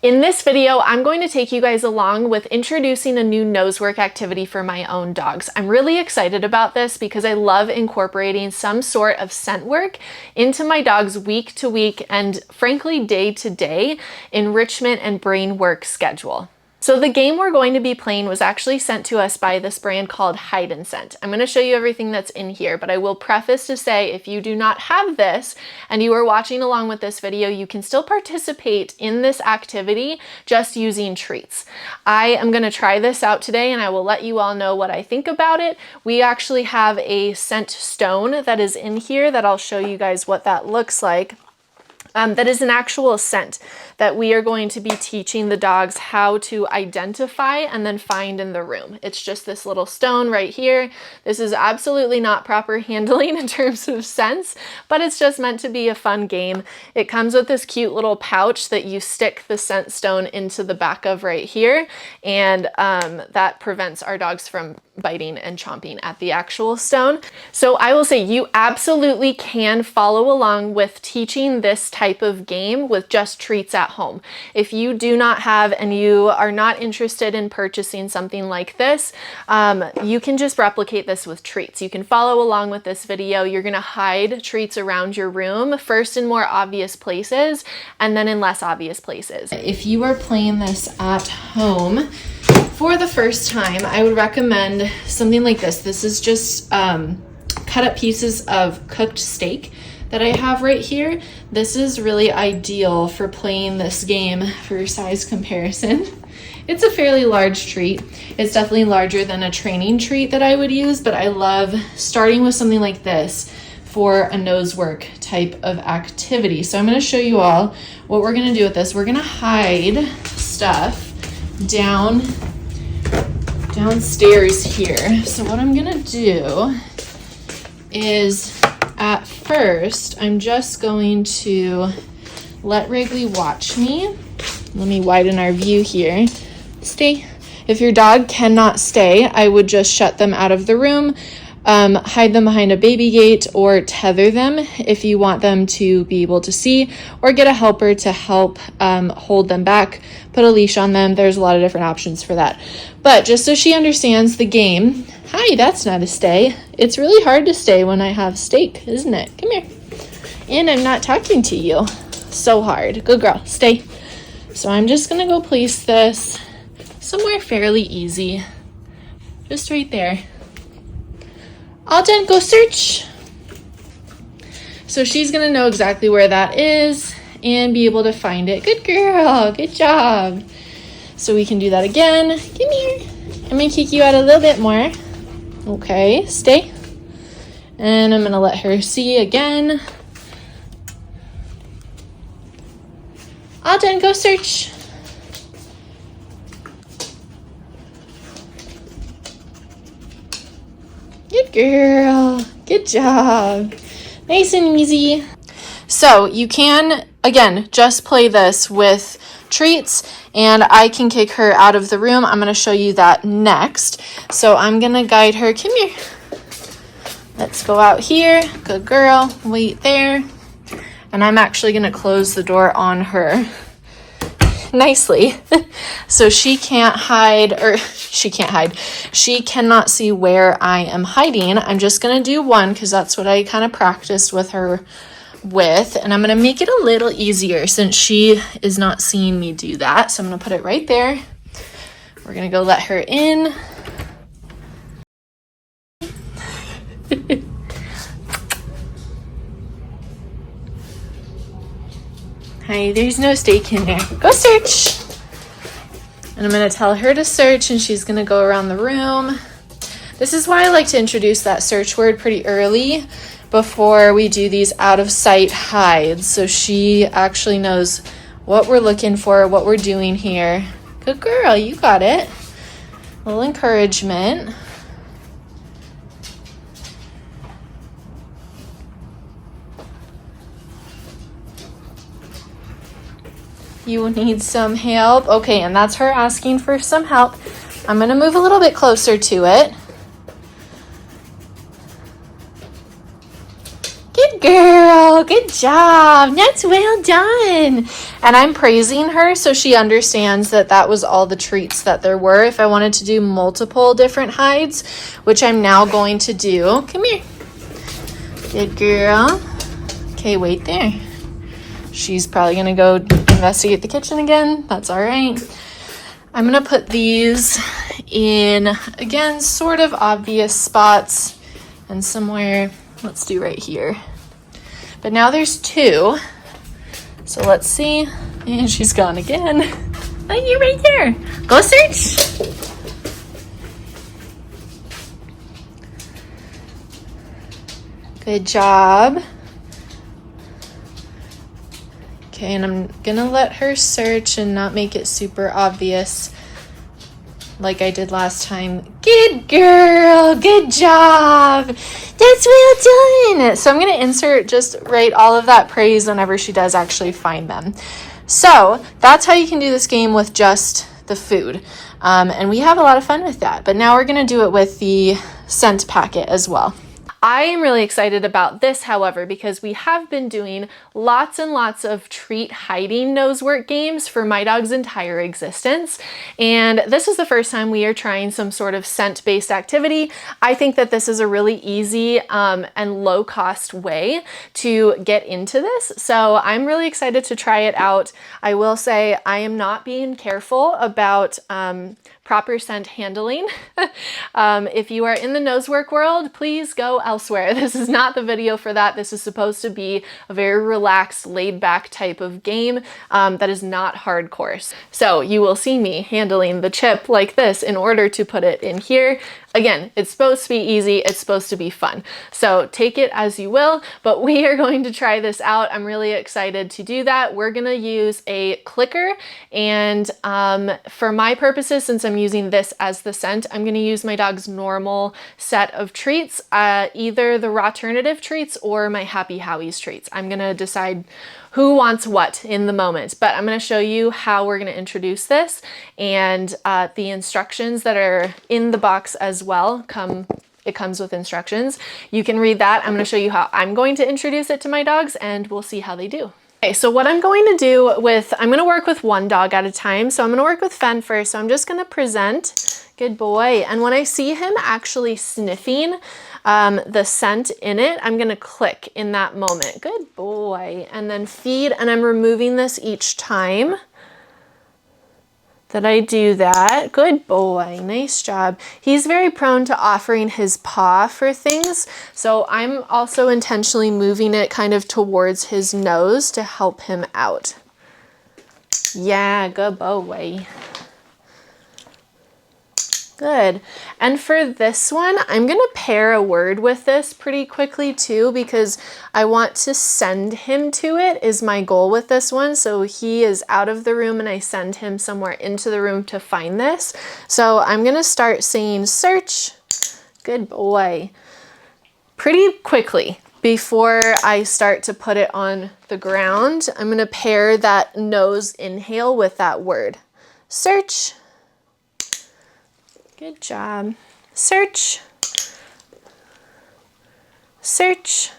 In this video, I'm going to take you guys along with introducing a new nosework activity for my own dogs. I'm really excited about this because I love incorporating some sort of scent work into my dog's week to week and frankly day to day enrichment and brain work schedule. So the game we're going to be playing was actually sent to us by this brand called Hide and Scent. I'm going to show you everything that's in here, but I will preface to say if you do not have this and you are watching along with this video, you can still participate in this activity just using treats. I am going to try this out today and I will let you all know what I think about it. We actually have a scent stone that is in here that I'll show you guys what that looks like. That is an actual scent that we are going to be teaching the dogs how to identify and then find in the room. It's just this little stone right here. This is absolutely not proper handling in terms of scents, but it's just meant to be a fun game. It comes with this cute little pouch that you stick the scent stone into the back of right here, and that prevents our dogs from biting and chomping at the actual stone. So I will say you absolutely can follow along with teaching this type of game with just treats at home. If you do not have and you are not interested in purchasing something like this, you can just replicate this with treats. You can follow along with this video. You're gonna hide treats around your room, first in more obvious places and then in less obvious places. If you are playing this at home for the first time, I would recommend something like this. This is just cut up pieces of cooked steak that I have right here. This is really ideal for playing this game for size comparison. It's a fairly large treat. It's definitely larger than a training treat that I would use, but I love starting with something like this for a nosework type of activity. So I'm gonna show you all what we're gonna do with this. We're gonna hide stuff downstairs here. So what I'm gonna do is at first, I'm just going to let Wrigley watch me. Let me widen our view here. Stay. If your dog cannot stay, I would just shut them out of the room, hide them behind a baby gate, or tether them if you want them to be able to see, or get a helper to help hold them back, put a leash on them. There's a lot of different options for that. But just so she understands the game, hi, that's not a stay. It's really hard to stay when I have steak, isn't it? Come here. And I'm not talking to you. So hard. Good girl, stay. So I'm just gonna go place this somewhere fairly easy. Just right there. All done, go search. So she's gonna know exactly where that is and be able to find it. Good girl, good job. So we can do that again. Come here. I'm gonna kick you out a little bit more. Okay, stay. And I'm gonna let her see again. All done, go search. Good girl, good job. Nice and easy. So you can, again, just play this with treats and I can kick her out of the room. I'm gonna show you that next. So I'm gonna guide her, come here. Let's go out here, good girl, wait there. And I'm actually gonna close the door on her nicely. So she can't hide, or she cannot see where I am hiding. I'm just gonna do one because that's what I kind of practiced with her with, and I'm gonna make it a little easier since she is not seeing me do that. So I'm gonna put it right there. We're gonna go let her in. Hi, there's no steak in there. Go search. And I'm gonna tell her to search and she's gonna go around the room. This is why I like to introduce that search word pretty early before we do these out of sight hides. So she actually knows what we're looking for, what we're doing here. Good girl, you got it. A little encouragement. You need some help. Okay, and that's her asking for some help. I'm gonna move a little bit closer to it. Good girl. girl, good job. That's well done. And I'm praising her so she understands that that was all the treats that there were. If I wanted to do multiple different hides, which I'm now going to do. Come here. Good girl. Okay, wait there. She's probably gonna go investigate the kitchen again. That's all right. I'm gonna put these in, again, sort of obvious spots and somewhere, let's do right here. But now there's 2. So let's see. And she's gone again. Oh, you're right there. Go search. Good job. Okay, and I'm gonna let her search and not make it super obvious like I did last time. Good girl, good job. That's well done. So I'm gonna insert, just write all of that praise whenever she does actually find them. So that's how you can do this game with just the food. And we have a lot of fun with that. But now we're gonna do it with the scent packet as well. I am really excited about this, however, because we have been doing lots and lots of treat hiding nosework games for my dog's entire existence. And this is the first time we are trying some sort of scent-based activity. I think that this is a really easy and low-cost way to get into this. So I'm really excited to try it out. I will say I am not being careful about proper scent handling. If you are in the nosework world, please go elsewhere. This is not the video for that. This is supposed to be a very relaxed, laid-back type of game that is not hardcore. So you will see me handling the chip like this in order to put it in here. Again, it's supposed to be easy, it's supposed to be fun. So take it as you will, but we are going to try this out. I'm really excited to do that. We're gonna use a clicker, and for my purposes, since I'm using this as the scent, I'm gonna use my dog's normal set of treats, either the Rawternative treats or my Happy Howie's treats. I'm gonna decide who wants what in the moment, but I'm going to show you how we're going to introduce this, and the instructions that are in the box as well it comes with instructions. You can read that. I'm going to show you how I'm going to introduce it to my dogs, and we'll see how they do. Okay, so what I'm going to do I'm going to work with one dog at a time. So I'm going to work with Fen first. So I'm just going to present, good boy. And when I see him actually sniffing the scent in it, I'm going to click in that moment. Good boy. And then feed, and I'm removing this each time that I do that. Good boy, nice job. He's very prone to offering his paw for things, so I'm also intentionally moving it kind of towards his nose to help him out. Yeah, good boy. Good. And for this one, I'm going to pair a word with this pretty quickly too, because I want to send him to it is my goal with this one. So he is out of the room and I send him somewhere into the room to find this. So I'm going to start saying search. Good boy. Pretty quickly before I start to put it on the ground. I'm going to pair that nose inhale with that word. Search. Good job. Search. Search.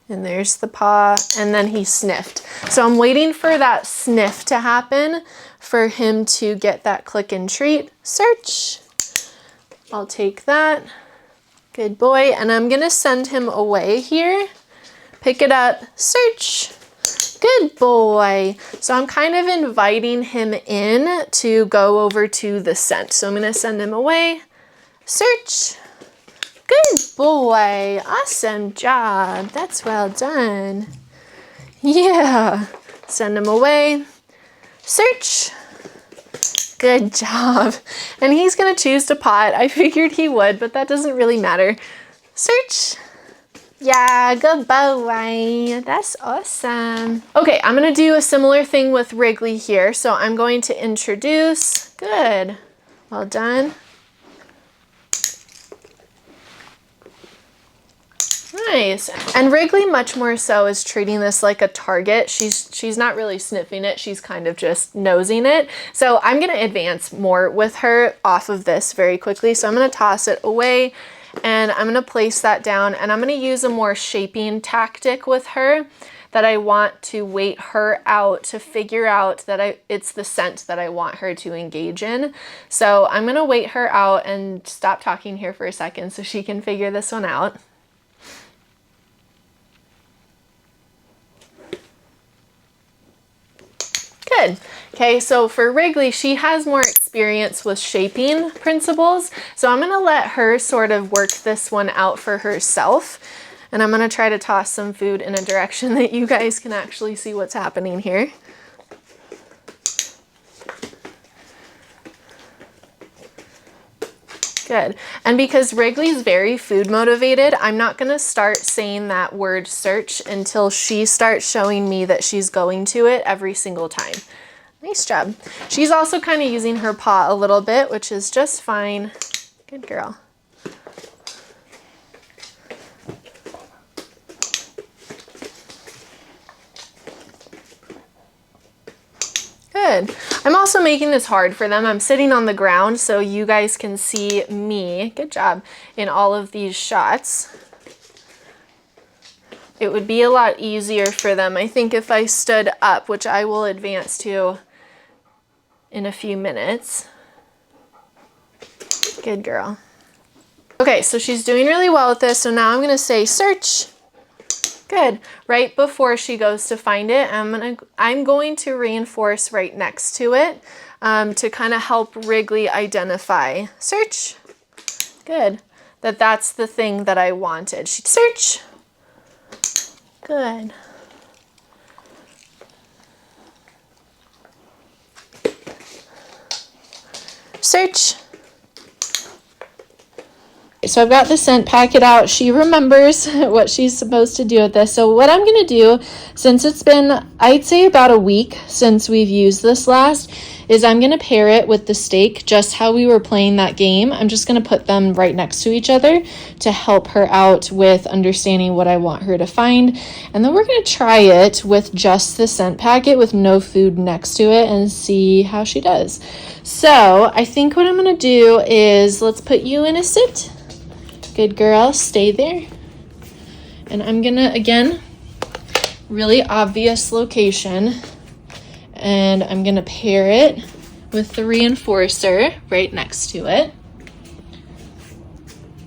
And there's the paw, and then he sniffed. So I'm waiting for that sniff to happen for him to get that click and treat. Search. I'll take that. Good boy. And I'm gonna send him away here. Pick it up. Search. Good boy. So I'm kind of inviting him in to go over to the scent. So I'm going to send him away. Search. Good boy. Awesome job. That's well done. Yeah. Send him away. Search. Good job. And he's going to choose to pot. I figured he would, but that doesn't really matter. Search. Yeah, good boy. That's awesome. Okay, I'm gonna do a similar thing with Wrigley here. So I'm going to introduce. Good. Well done. Nice. And Wrigley much more so is treating this like a target. She's not really sniffing it. She's kind of just nosing it. So I'm gonna advance more with her off of this very quickly. So I'm gonna toss it away. and I'm gonna place that down, and I'm gonna use a more shaping tactic with her that I want to wait her out to figure out that it's the scent that I want her to engage in. So I'm gonna wait her out and stop talking here for a second so she can figure this one out. Good. Okay, so for Wrigley, she has more experience with shaping principles, so I'm gonna let her sort of work this one out for herself, and I'm gonna try to toss some food in a direction that you guys can actually see what's happening here. Good. And because Wrigley's very food motivated, I'm not gonna start saying that word search until she starts showing me that she's going to it every single time. Nice job. She's also kind of using her paw a little bit, which is just fine. Good girl. Good. I'm also making this hard for them. I'm sitting on the ground so you guys can see me, good job, in all of these shots. It would be a lot easier for them, I think, if I stood up, which I will advance to in a few minutes. Good girl. Okay, so she's doing really well with this, so now I'm gonna say search. Good. Right before she goes to find it, I'm going to reinforce right next to it to kind of help Wrigley identify. Search. Good. That's the thing that I wanted. She'd search. Good. Search. So I've got the scent packet out. She remembers what she's supposed to do with this. So what I'm going to do, since it's been, I'd say about a week since we've used this last, is I'm going to pair it with the steak, just how we were playing that game. I'm just going to put them right next to each other to help her out with understanding what I want her to find. And then we're going to try it with just the scent packet with no food next to it and see how she does. So I think what I'm going to do is let's put you in a sit. Good girl, stay there. And I'm gonna, again, really obvious location, and I'm gonna pair it with the reinforcer right next to it.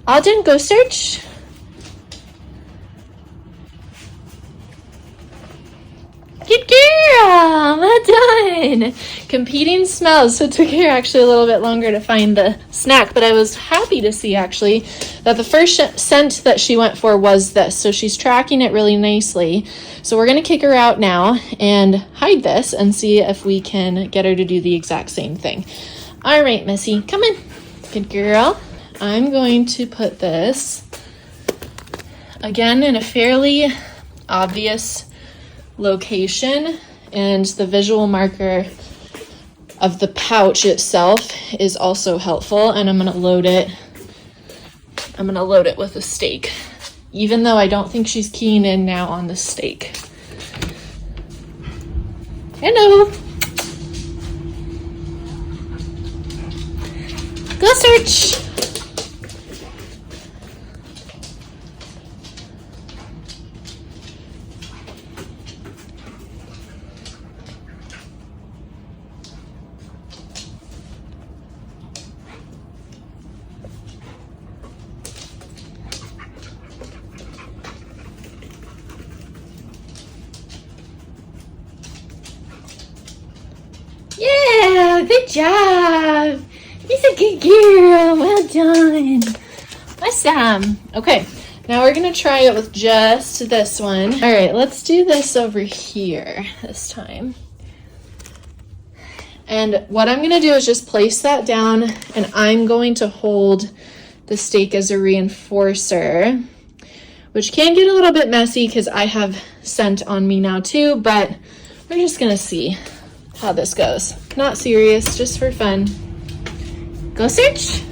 Alden, go search. Good girl, well done. Competing smells, so it took her actually a little bit longer to find the snack, but I was happy to see actually that the first scent that she went for was this, so she's tracking it really nicely. So we're gonna kick her out now and hide this and see if we can get her to do the exact same thing. All right, Missy, come in. Good girl. I'm going to put this, again, in a fairly obvious location, and the visual marker of the pouch itself is also helpful, and I'm going to load it with a steak, even though I don't think she's keying in now on the steak. Hello. Go search. Yeah, good job. He's a good girl. Well done. Awesome. Okay, now we're going to try it with just this one. All right, let's do this over here this time. And what I'm going to do is just place that down, and I'm going to hold the steak as a reinforcer, which can get a little bit messy because I have scent on me now too, but we're just going to see how this goes. Not serious, just for fun. Go search.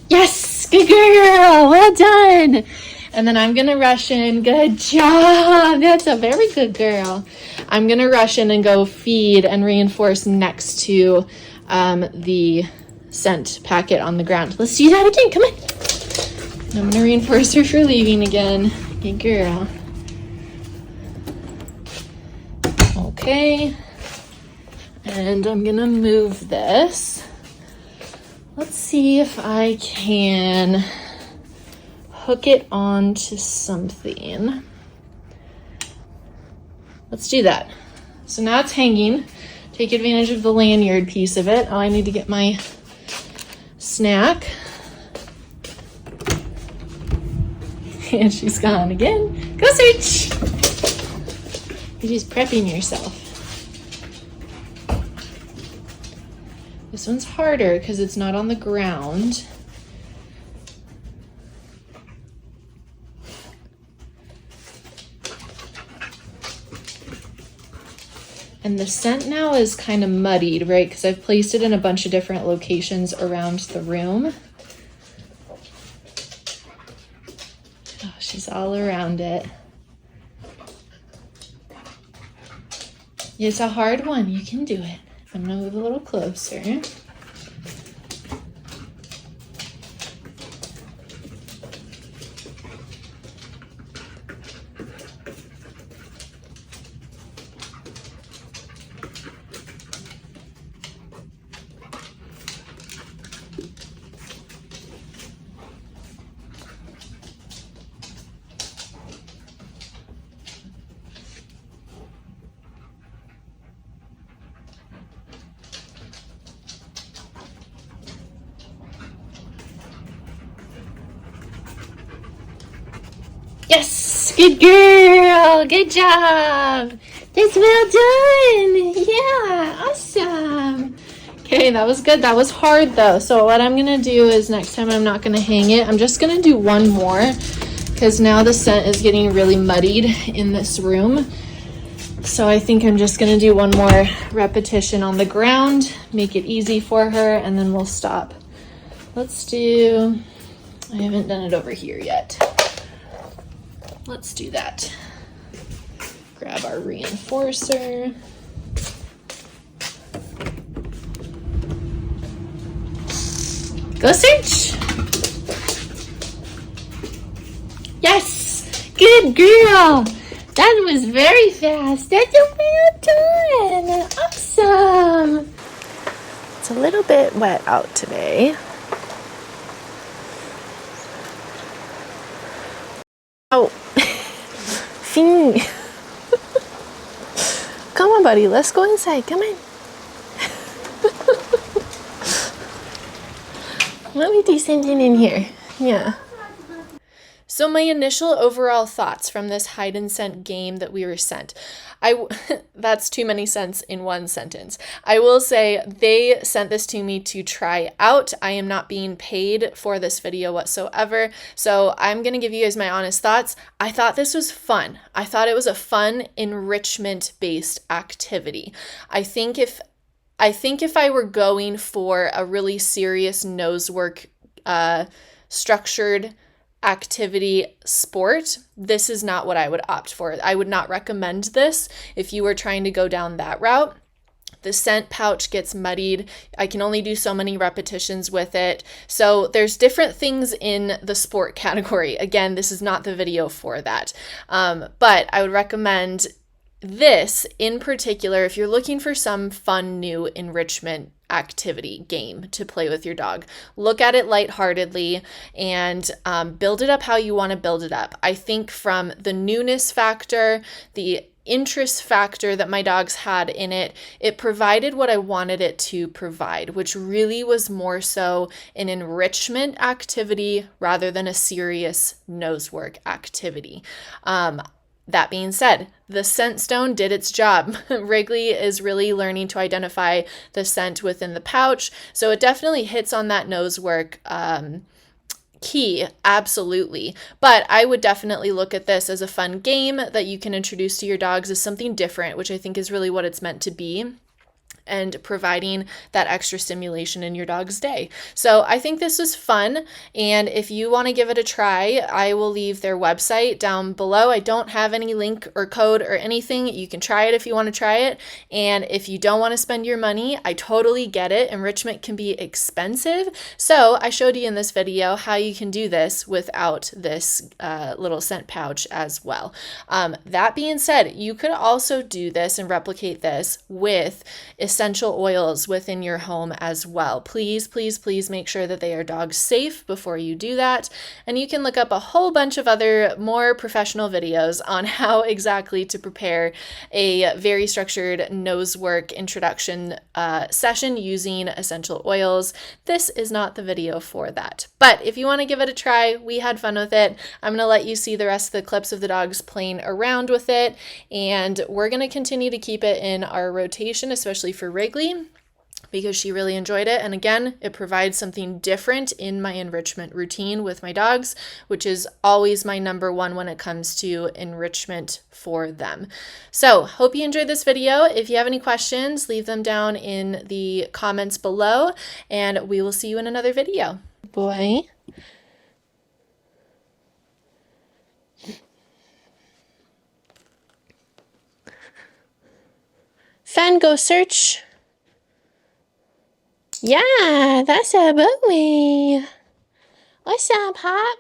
Yes, good girl, well done. And then I'm gonna rush in. Good job, that's a very good girl. I'm gonna rush in and go feed and reinforce next to the scent packet on the ground. Let's do that again. Come on. I'm gonna reinforce her for leaving again. Good girl. Okay. And I'm gonna move this. Let's see if I can hook it onto something. Let's do that. So now it's hanging. Take advantage of the lanyard piece of it. Oh, I need to get my snack. And she's gone again. Go search! You're just prepping yourself. This one's harder because it's not on the ground. And the scent now is kind of muddied, right? Because I've placed it in a bunch of different locations around the room. Oh, she's all around it. It's a hard one. You can do it. I'm gonna move a little closer. Yes, good girl, good job. That's well done. Yeah, awesome. Okay, that was good. That was hard though. So what I'm gonna do is next time I'm not gonna hang it. I'm just gonna do one more because now the scent is getting really muddied in this room. So I think I'm just gonna do one more repetition on the ground, make it easy for her, and then we'll stop. Let's do, I haven't done it over here yet. Let's do that. Grab our reinforcer. Go search. Yes, good girl. That was very fast. That's a well done. Awesome. It's a little bit wet out today. Oh. Come on, buddy. Let's go inside. Come on. Let me do something in here. Yeah. So my initial overall thoughts from this hide and scent game that we were sent. That's too many scents in one sentence. I will say they sent this to me to try out. I am not being paid for this video whatsoever. So I'm going to give you guys my honest thoughts. I thought this was fun. I thought it was a fun enrichment-based activity. I think if I were going for a really serious nosework structured activity sport, this is not what I would opt for. I would not recommend this if you were trying to go down that route. The scent pouch gets muddied. I can only do so many repetitions with it. So there's different things in the sport category. Again, this is not the video for that. But I would recommend this in particular if you're looking for some fun new enrichment activity game to play with your dog. Look at it lightheartedly and build it up how you want to build it up. I think from the newness factor, the interest factor that my dogs had in it, it provided what I wanted it to provide, which really was more so an enrichment activity rather than a serious nosework activity. That being said, the scent stone did its job. Wrigley is really learning to identify the scent within the pouch, so it definitely hits on that nosework key, absolutely. But I would definitely look at this as a fun game that you can introduce to your dogs as something different, which I think is really what it's meant to be. and providing that extra stimulation in your dog's day. So I think this was fun, and if you want to give it a try, I will leave their website down below. I don't have any link or code or anything. You can try it if you want to try it, and if you don't want to spend your money, I totally get it. Enrichment can be expensive, so I showed you in this video how you can do this without this little scent pouch as well. That being said, you could also do this and replicate this with essential oils within your home as well. Please, please, please make sure that they are dog safe before you do that. And you can look up a whole bunch of other more professional videos on how exactly to prepare a very structured nose work introduction session using essential oils. This is not the video for that. But if you want to give it a try, we had fun with it. I'm going to let you see the rest of the clips of the dogs playing around with it, and we're going to continue to keep it in our rotation, especially for Wrigley, because she really enjoyed it. And again, it provides something different in my enrichment routine with my dogs, which is always my number one when it comes to enrichment for them. So hope you enjoyed this video. If you have any questions, leave them down in the comments below, and we will see you in another video. Boy. Fan, go search. Yeah, that's a bowie. What's up, Pop?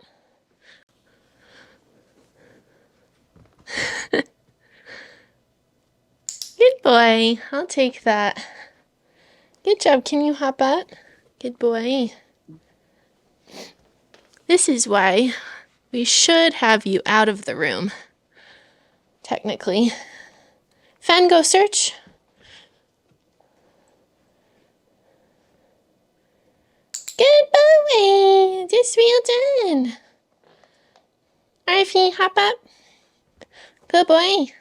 Good boy. I'll take that. Good job. Can you hop up? Good boy. This is why we should have you out of the room, technically. Fan, go search. Good boy. Just well done. All right, Fee, hop up. Good boy.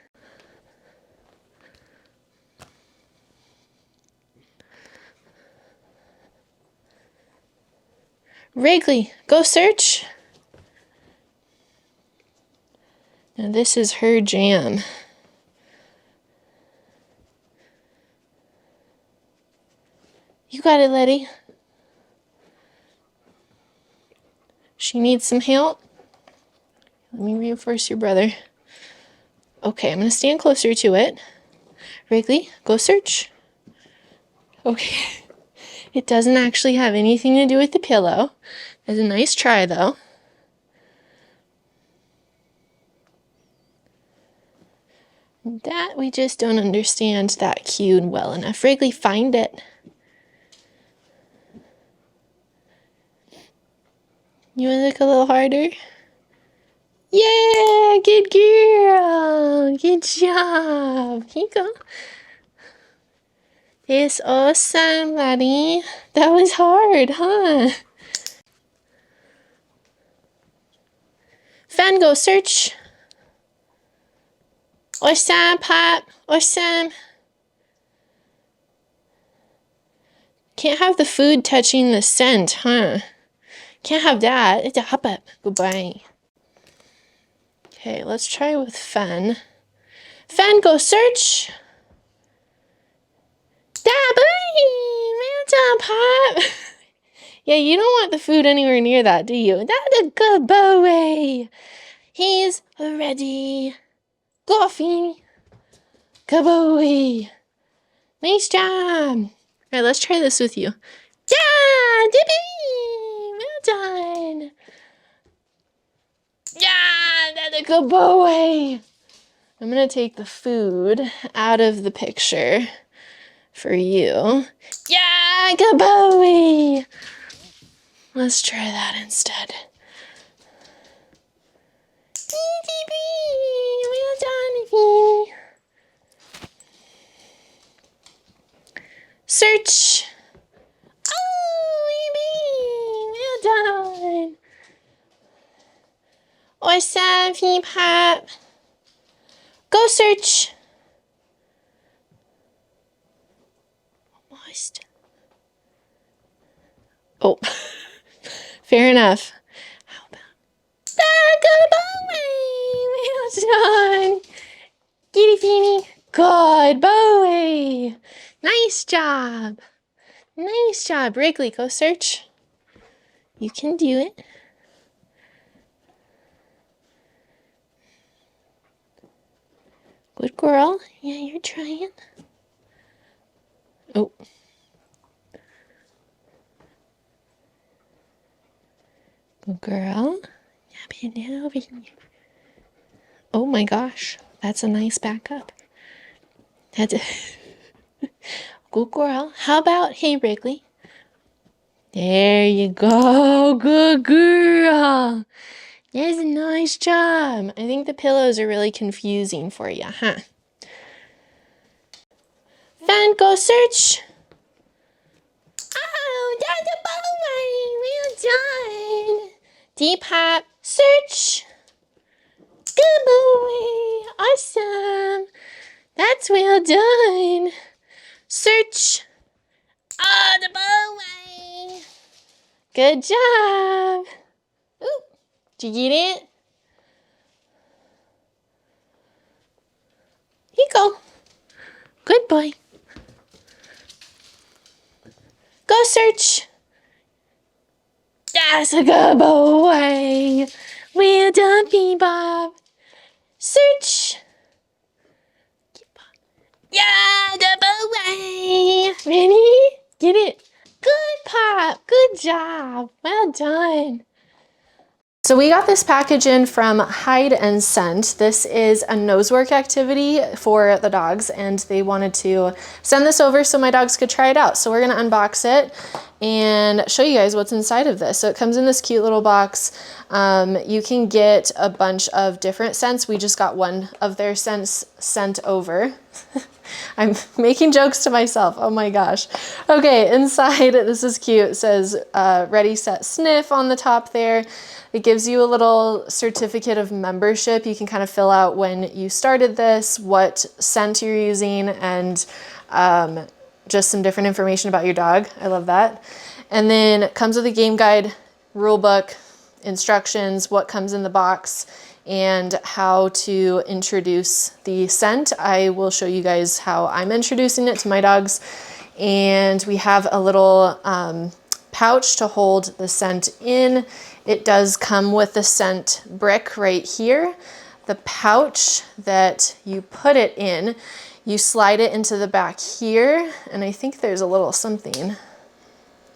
Wrigley, go search. Now this is her jam. You got it, Letty. She needs some help. Let me reinforce your brother. Okay, I'm going to stand closer to it. Wrigley, go search. Okay. It doesn't actually have anything to do with the pillow. That's a nice try, though. That we just don't understand that cue well enough. Wrigley, find it. You want to look a little harder? Yeah, good girl. Good job. Here you go. It's awesome, laddie. That was hard, huh? Fan, go search. Awesome, Pop. Awesome. Can't have the food touching the scent, huh? Can't have that. It's a hop up. Goodbye. Okay, let's try with Fan. Fan, go search. Da boy! Well done, Pop. Yeah, you don't want the food anywhere near that, do you? That's a good boy. He's ready. Go, Feeney. Good boy. Nice job. All right, let's try this with you. Yeah, Dippy! Well done. Yeah, that's a good boy. I'm going to take the food out of the picture for you. Yeah, good boy. Let's try that instead. Well done, search. Oh, well done. Awesome, Fee Pop. Go search. Almost. Oh, fair enough. How about good boy? Well done. Kitty Feeny. Good boy. Nice job. Nice job. Wrigley, go search. You can do it. Good girl. Yeah, you're trying. Oh. Good girl. Yeah, man, over here. Oh my gosh. That's a nice backup. That's a good girl. How about, hey, Wrigley? There you go. Good girl. That's a nice job. I think the pillows are really confusing for you, huh? Fan, go search. Oh, that's a bowline. Well done. Deep hop, search. Good boy. Awesome. That's well done. Search. Oh, the bowline. Good job. Ooh, did you get it? Here you go. Good boy. Go search. That's a good boy. Well done, Bebop. Search. Yeah, the boy. Ready? Get it. Good, Pop. Good job. Well done. So we got this package in from Hide and Scent. This is a nosework activity for the dogs, and they wanted to send this over so my dogs could try it out. So we're gonna unbox it and show you guys what's inside of this. So it comes in this cute little box. You can get a bunch of different scents. We just got one of their scents sent over. I'm making jokes to myself. Oh my gosh. Okay, inside, this is cute. It says ready, set, sniff on the top there. It gives you a little certificate of membership. You can kind of fill out when you started this, what scent you're using, and just some different information about your dog. I love that. And then it comes with a game guide, rule book, instructions, what comes in the box, and how to introduce the scent. I will show you guys how I'm introducing it to my dogs. And we have a little pouch to hold the scent in. It does come with the scent brick right here. The pouch that you put it in, you slide it into the back here, and I think there's a little something.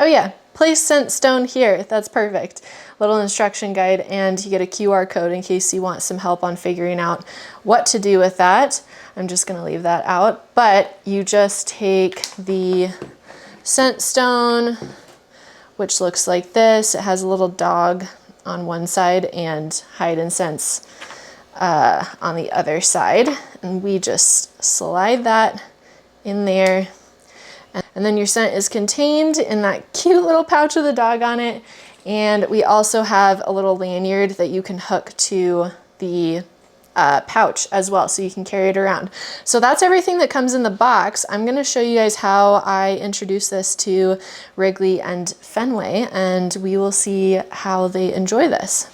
Oh yeah, place scent stone here. That's perfect. Little instruction guide, and you get a QR code in case you want some help on figuring out what to do with that. I'm just gonna leave that out, but you just take the scent stone, which looks like this. It has a little dog on one side and Hide and Scents on the other side. And we just slide that in there. And then your scent is contained in that cute little pouch with a dog on it. And we also have a little lanyard that you can hook to the pouch as well, so you can carry it around. So that's everything that comes in the box. I'm going to show you guys how I introduce this to Wrigley and Fenway, and we will see how they enjoy this.